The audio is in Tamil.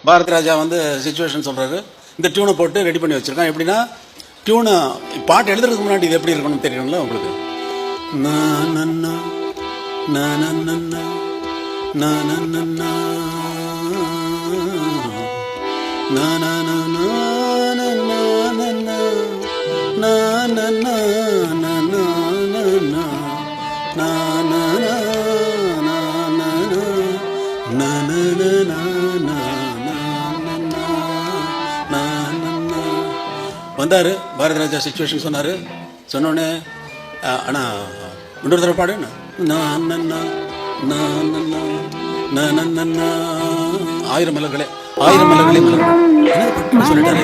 பாரதி ராஜா வந்து சிச்சுவேஷன் சொல்கிறாரு. இந்த டியூனை போட்டு ரெடி பண்ணி வச்சுருக்கான். எப்படின்னா டியூனை பாட்டு எழுதுறதுக்கு முன்னாடி இது எப்படி இருக்கணும்னு தெரியணும்ல உங்களுக்கு. நா நன்னா நா நன்னா நா நன்னா நா நா நா நா வந்தாரு பாரதி ராஜா. சிச்சுவேஷன் சொன்னாரு. சொன்னோடனே அண்ணா இன்னொரு தடவை பாடு. ஆயிரம் மலர்களே ஆயிரம் மலர்களே மலர்கள் சொல்லிட்டாரு.